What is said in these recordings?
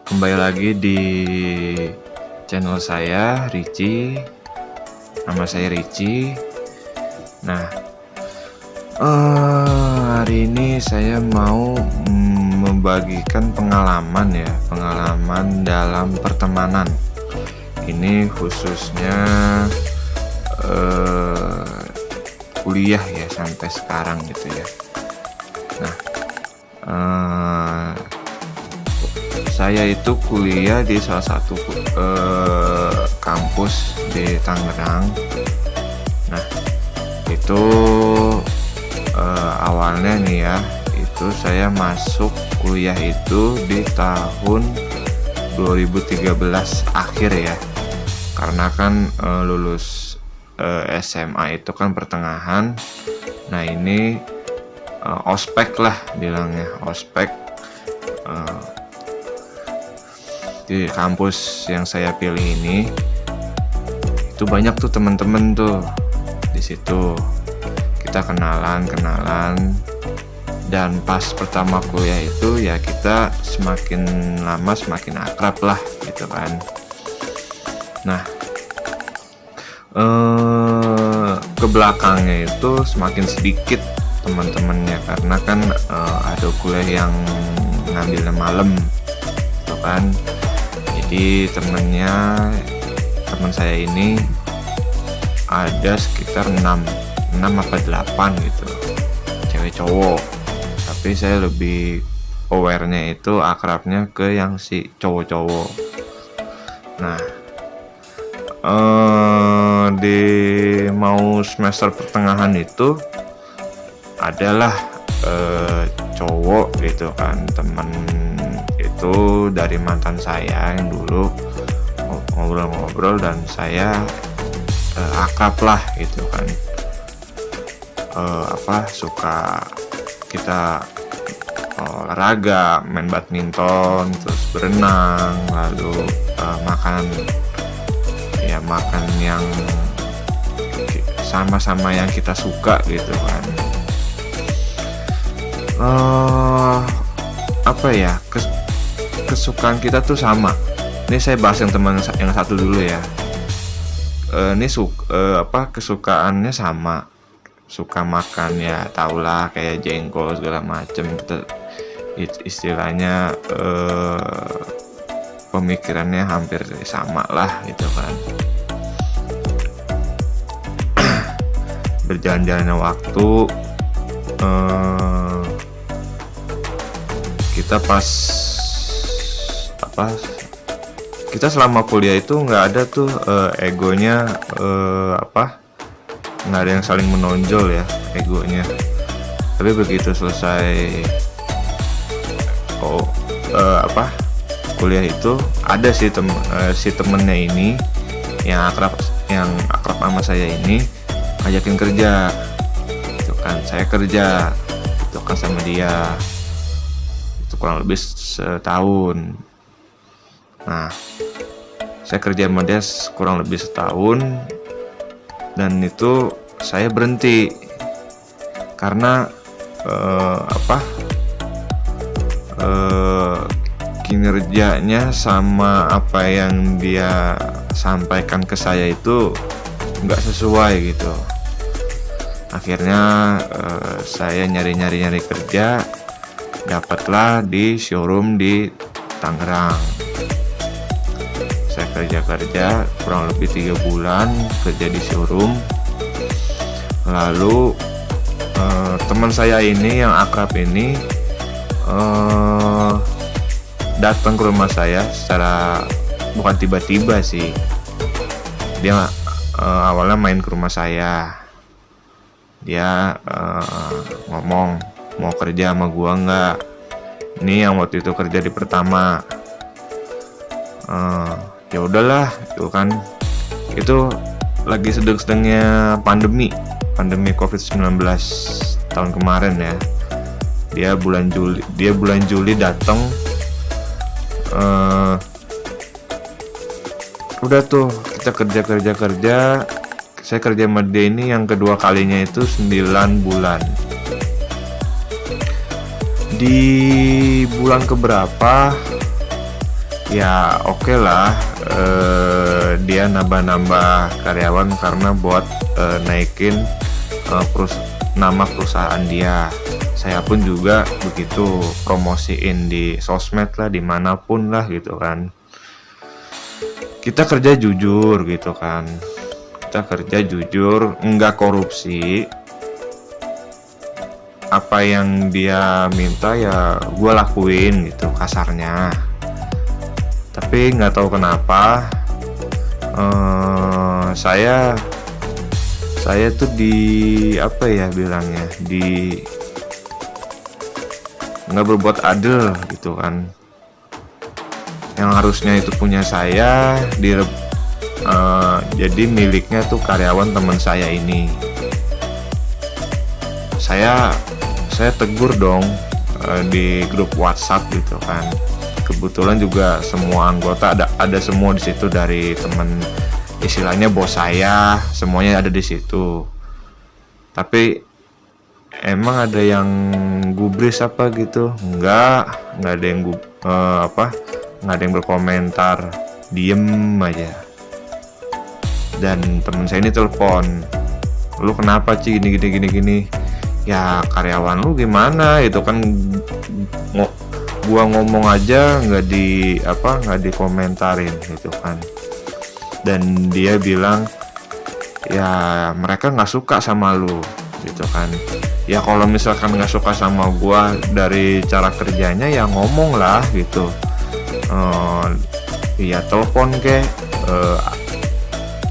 Kembali lagi di channel saya, Rici. Nama saya Rici. Nah, hari ini saya mau membagikan pengalaman dalam pertemanan. Ini khususnya kuliah ya, sampai sekarang gitu ya. Nah, saya itu kuliah di salah satu kampus di Tangerang. Nah, itu awalnya nih ya, itu saya masuk kuliah itu di tahun 2013 akhir ya, karena kan lulus SMA itu kan pertengahan. Nah, ini ospek lah bilangnya, ospek di kampus yang saya pilih ini. Itu banyak tuh teman-teman tuh di situ, kita kenalan, dan pas pertama kuliah itu ya kita semakin lama semakin akrab lah gitu kan. Nah, ke belakangnya itu semakin sedikit teman-temannya, karena kan ada kuliah yang ngambilnya malam gitu kan. Jadi teman saya ini ada sekitar 6 apa 8 gitu, cewek cowok. Tapi saya lebih aware-nya itu akrabnya ke yang si cowok-cowok. Nah, di mau semester pertengahan itu adalah cowok gitu kan, temen itu dari mantan saya yang dulu ngobrol-ngobrol, dan saya akrab lah gitu kan. Suka kita olahraga, main badminton, terus berenang, lalu makan yang sama-sama yang kita suka gitu kan. Kesukaan kita tuh sama. Ini saya bahas yang teman yang satu dulu ya. Ini kesukaannya sama, suka makan ya, tahulah kayak jengkol segala macem. Istilahnya pemikirannya hampir sama lah gitu kan. Berjalan-jalannya waktu, kita selama kuliah itu nggak ada tuh egonya, nggak ada yang saling menonjol ya egonya. Tapi begitu selesai kuliah itu, ada si temennya ini yang akrab sama saya ini ngajakin kerja itu kan. Saya kerja itu kan sama dia itu kurang lebih setahun. Nah, saya kerja sama dia kurang lebih setahun, dan itu saya berhenti karena kinerjanya sama apa yang dia sampaikan ke saya itu nggak sesuai gitu. Akhirnya saya nyari kerja, dapatlah di showroom di Tangerang. Saya kerja kurang lebih 3 bulan kerja di showroom. Lalu teman saya ini yang akrab ini datang ke rumah saya secara, bukan tiba-tiba sih, dia awalnya main ke rumah saya. Dia ngomong mau kerja sama gua nggak. Ini yang waktu itu kerja di Pertama. Ya udahlah itu kan, itu lagi sedang-sedangnya pandemi COVID-19 tahun kemarin ya. Dia bulan Juli datang. Udah tuh kita kerja. Saya kerja sama dia ini yang kedua kalinya itu 9 bulan. Di bulan keberapa Ya oke lah, dia nambah-nambah karyawan karena buat naikin nama perusahaan dia. Saya pun juga begitu, promosiin di sosmed lah, dimanapun lah gitu kan. Kita kerja jujur gitu kan, kita kerja jujur, nggak korupsi. Apa yang dia minta ya gue lakuin gitu kasarnya. Tapi nggak tahu kenapa saya tuh di apa ya bilangnya, di nggak berbuat adil gitu kan. Yang harusnya itu punya saya jadi miliknya tuh karyawan teman saya ini. Saya tegur dong di grup WhatsApp gitu kan. Kebetulan juga semua anggota ada semua di situ, dari teman, istilahnya bos saya, semuanya ada di situ. Tapi emang ada yang gubris apa gitu? Enggak ada yang nggak ada yang berkomentar, diem aja. Dan teman saya ini telepon, lu kenapa Ci gini. Ya karyawan lu gimana itu kan, gua ngomong aja nggak dikomentarin gitu kan. Dan dia bilang ya mereka nggak suka sama lu gitu kan. Ya kalau misalkan nggak suka sama gua dari cara kerjanya ya ngomong lah gitu, ya telepon ke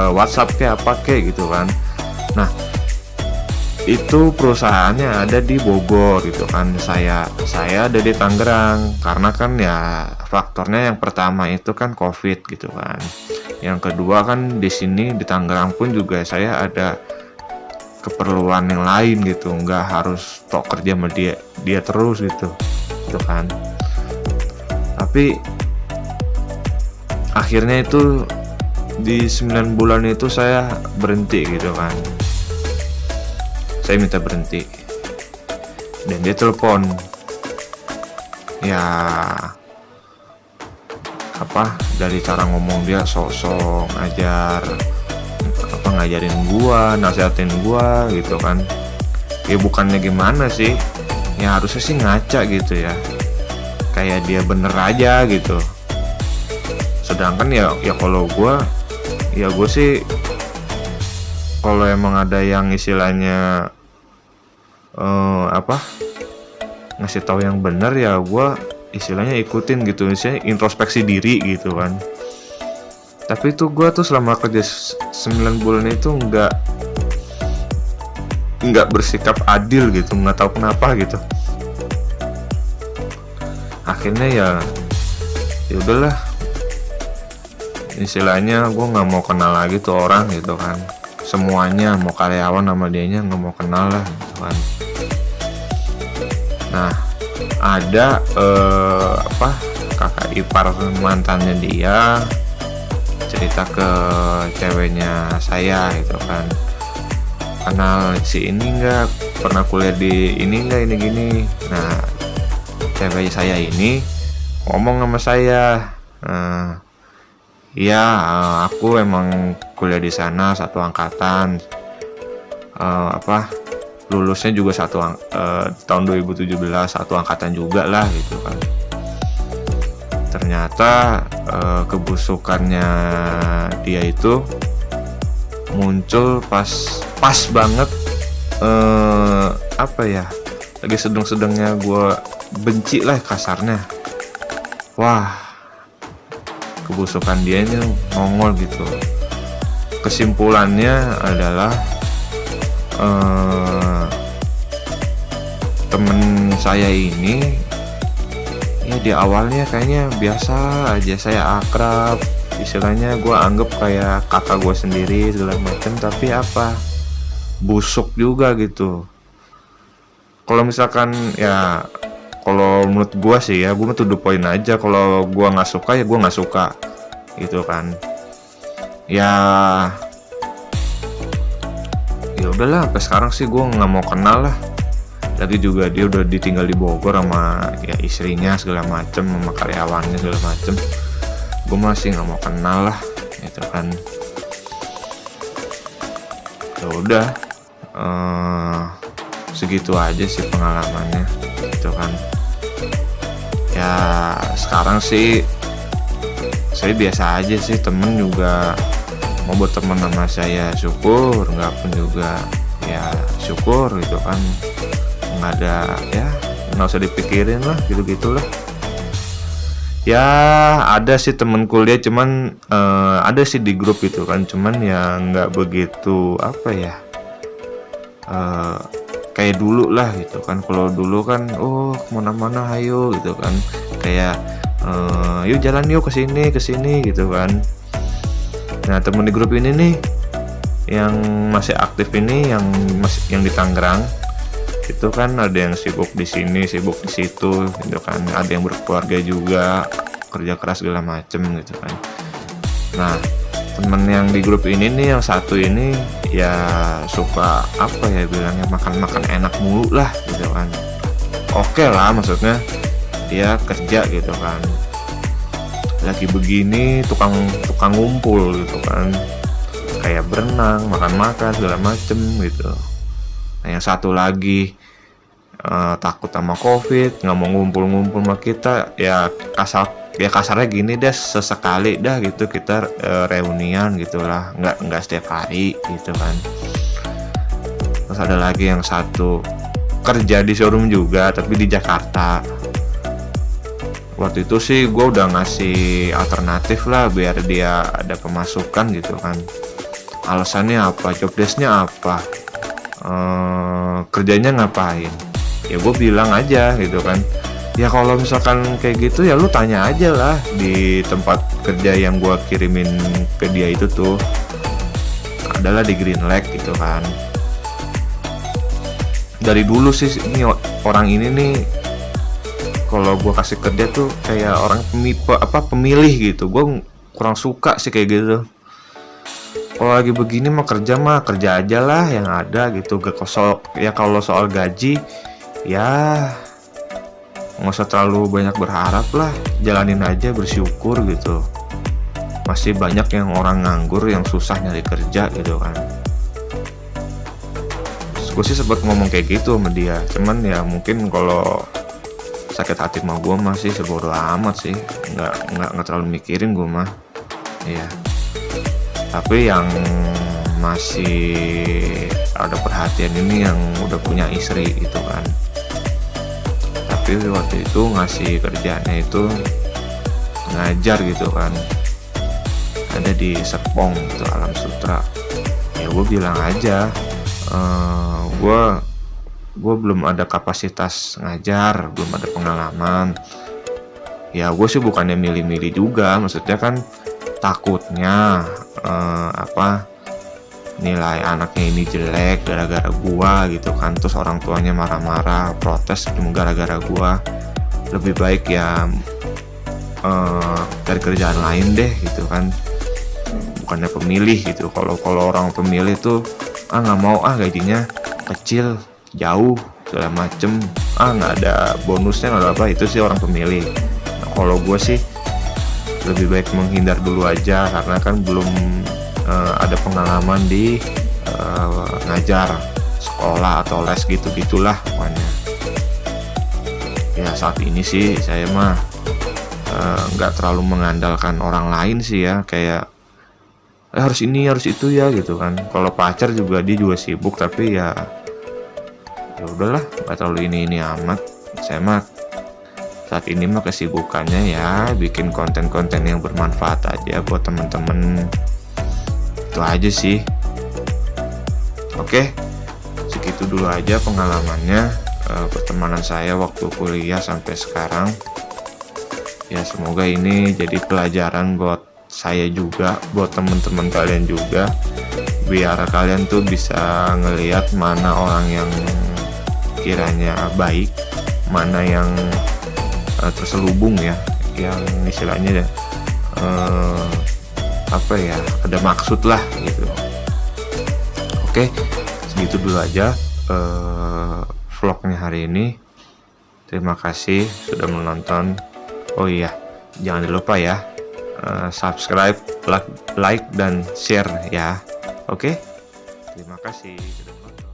WhatsApp ke apa ke gitu kan. Nah itu perusahaannya ada di Bogor gitu kan, saya ada di Tangerang, karena kan ya faktornya yang pertama itu kan COVID gitu kan, yang kedua kan di sini di Tangerang pun juga saya ada keperluan yang lain gitu, nggak harus tok kerja sama dia terus gitu kan. Tapi akhirnya itu di 9 bulan itu saya berhenti gitu kan. Saya minta berhenti dan dia telepon, ya dari cara ngomong dia sok-sok ngajarin gua, nasihatin gua gitu kan. Ya bukannya gimana sih, ya harusnya sih ngaca gitu ya, kayak dia bener aja gitu. Sedangkan ya kalau gua sih kalau emang ada yang istilahnya ngasih tahu yang benar ya gue istilahnya ikutin gitu, misalnya introspeksi diri gitu kan. Tapi itu gue tuh selama kerja 9 bulan itu nggak bersikap adil gitu, nggak tahu kenapa gitu. Akhirnya ya udahlah, istilahnya gue nggak mau kenal lagi tuh orang gitu kan. Semuanya, mau karyawan sama dianya nggak mau kenal lah gitu kan. Nah ada kakak ipar mantannya dia cerita ke ceweknya saya gitu kan, kenal si ini nggak, pernah kuliah di ini nggak, ini gini. Nah cewek saya ini ngomong sama saya, iya aku emang kuliah di sana satu angkatan, lulusnya juga tahun 2017 satu angkatan juga lah gitu kan. Ternyata kebusukannya dia itu muncul pas banget lagi sedang-sedangnya gue benci lah kasarnya. Wah, kebusukan dia ini nongol gitu. Kesimpulannya adalah temen saya ini ya di awalnya kayaknya biasa aja, saya akrab, istilahnya gue anggap kayak kakak gue sendiri segala macam. Tapi busuk juga gitu. Kalau misalkan ya, kalau menurut gue sih ya, gue tuh the point aja. Kalau gue nggak suka ya gue nggak suka gitu kan. Ya udahlah, sampai sekarang sih gue nggak mau kenal lah. Lagi juga dia udah ditinggal di Bogor sama ya istrinya segala macem, sama karyawannya segala macem. gue masih nggak mau kenal lah gitu kan. Ya udah, segitu aja sih pengalamannya gitu kan. Ya sekarang sih saya biasa aja sih, temen juga mau berteman sama saya syukur, nggak pun juga ya syukur gitu kan. Nggak ada, ya nggak usah dipikirin lah, gitu-gitulah. Ya ada sih temen kuliah, cuman ada sih di grup itu kan, cuman ya nggak begitu apa ya, kayak dulu lah gitu kan. Kalau dulu kan kemana-mana ayo gitu kan, kayak yuk jalan yuk kesini gitu kan. Nah temen di grup ini nih yang masih aktif ini, yang di Tangerang itu kan, ada yang sibuk di sini, sibuk di situ gitu kan, ada yang berkeluarga juga, kerja keras segala macem gitu kan. Nah temen yang di grup ini nih, yang satu ini ya suka apa ya bilangnya, makan enak mulu lah gitu kan. Oke lah, maksudnya dia kerja gitu kan, lagi begini tukang ngumpul gitu kan, kayak berenang, makan segala macem gitu. Nah yang satu lagi takut sama covid, nggak mau ngumpul sama kita, ya kasarnya gini deh, sesekali dah gitu kita reunian gitulah, nggak setiap hari gitu kan. Terus ada lagi yang satu kerja di showroom juga tapi di Jakarta. Waktu itu sih gue udah ngasih alternatif lah biar dia ada pemasukan gitu kan. Alasannya apa, job desk-nya apa, kerjanya ngapain, ya gue bilang aja gitu kan. Ya kalau misalkan kayak gitu ya lu tanya aja lah di tempat kerja yang gue kirimin ke dia itu tuh, adalah di Green Lake gitu kan. Dari dulu sih ini orang ini nih, kalau gue kasih kerja tuh kayak orang pemilih gitu. Gue kurang suka sih kayak gitu. Kalau lagi begini mah kerja aja lah yang ada gitu. Ya kalau soal gaji ya nggak usah terlalu banyak berharap lah, jalanin aja, bersyukur gitu. Masih banyak yang orang nganggur yang susah nyari kerja gitu kan. Gue sih sempat ngomong kayak gitu sama dia, cuman ya mungkin kalau sakit hati mah gue masih sebodoh amat sih, nggak terlalu mikirin gue mah. Iya. Tapi yang masih ada perhatian ini yang udah punya istri gitu kan. Tapi waktu itu ngasih kerjaannya itu ngajar gitu kan, ada di Serpong itu Alam Sutra. Ya gue bilang aja, gue belum ada kapasitas ngajar, belum ada pengalaman. Ya gue sih bukannya milih-milih juga, maksudnya kan takutnya nilai anaknya ini jelek gara-gara gua gitu kan, terus orang tuanya marah-marah protes cuma gara-gara gua. Lebih baik ya cari kerjaan lain deh gitu kan, bukannya pemilih gitu. Kalau orang pemilih tuh nggak mau, gajinya kecil, jauh segala macem, nggak ada bonusnya, nggak ada apa, itu sih orang pemilih. Nah, kalau gue sih lebih baik menghindar dulu aja, karena kan belum ada pengalaman di ngajar sekolah atau les gitulah pokoknya. Ya saat ini sih saya mah nggak terlalu mengandalkan orang lain sih ya, kayak harus ini harus itu ya gitu kan. Kalau pacar juga dia juga sibuk, tapi ya udahlah, nggak terlalu ini amat. Saya mah saat ini mah kesibukannya ya bikin konten-konten yang bermanfaat aja buat temen-temen. Itu aja sih. Oke, segitu dulu aja pengalamannya, pertemanan saya waktu kuliah sampai sekarang. Ya semoga ini jadi pelajaran buat saya juga, buat teman-teman kalian juga, biar kalian tuh bisa ngelihat mana orang yang kiranya baik, mana yang terselubung ya, yang istilahnya ada maksud lah gitu. Oke, segitu dulu aja vlognya hari ini. Terima kasih sudah menonton. Oh iya, jangan lupa ya, subscribe, like dan share ya. Oke, terima kasih sudah nonton.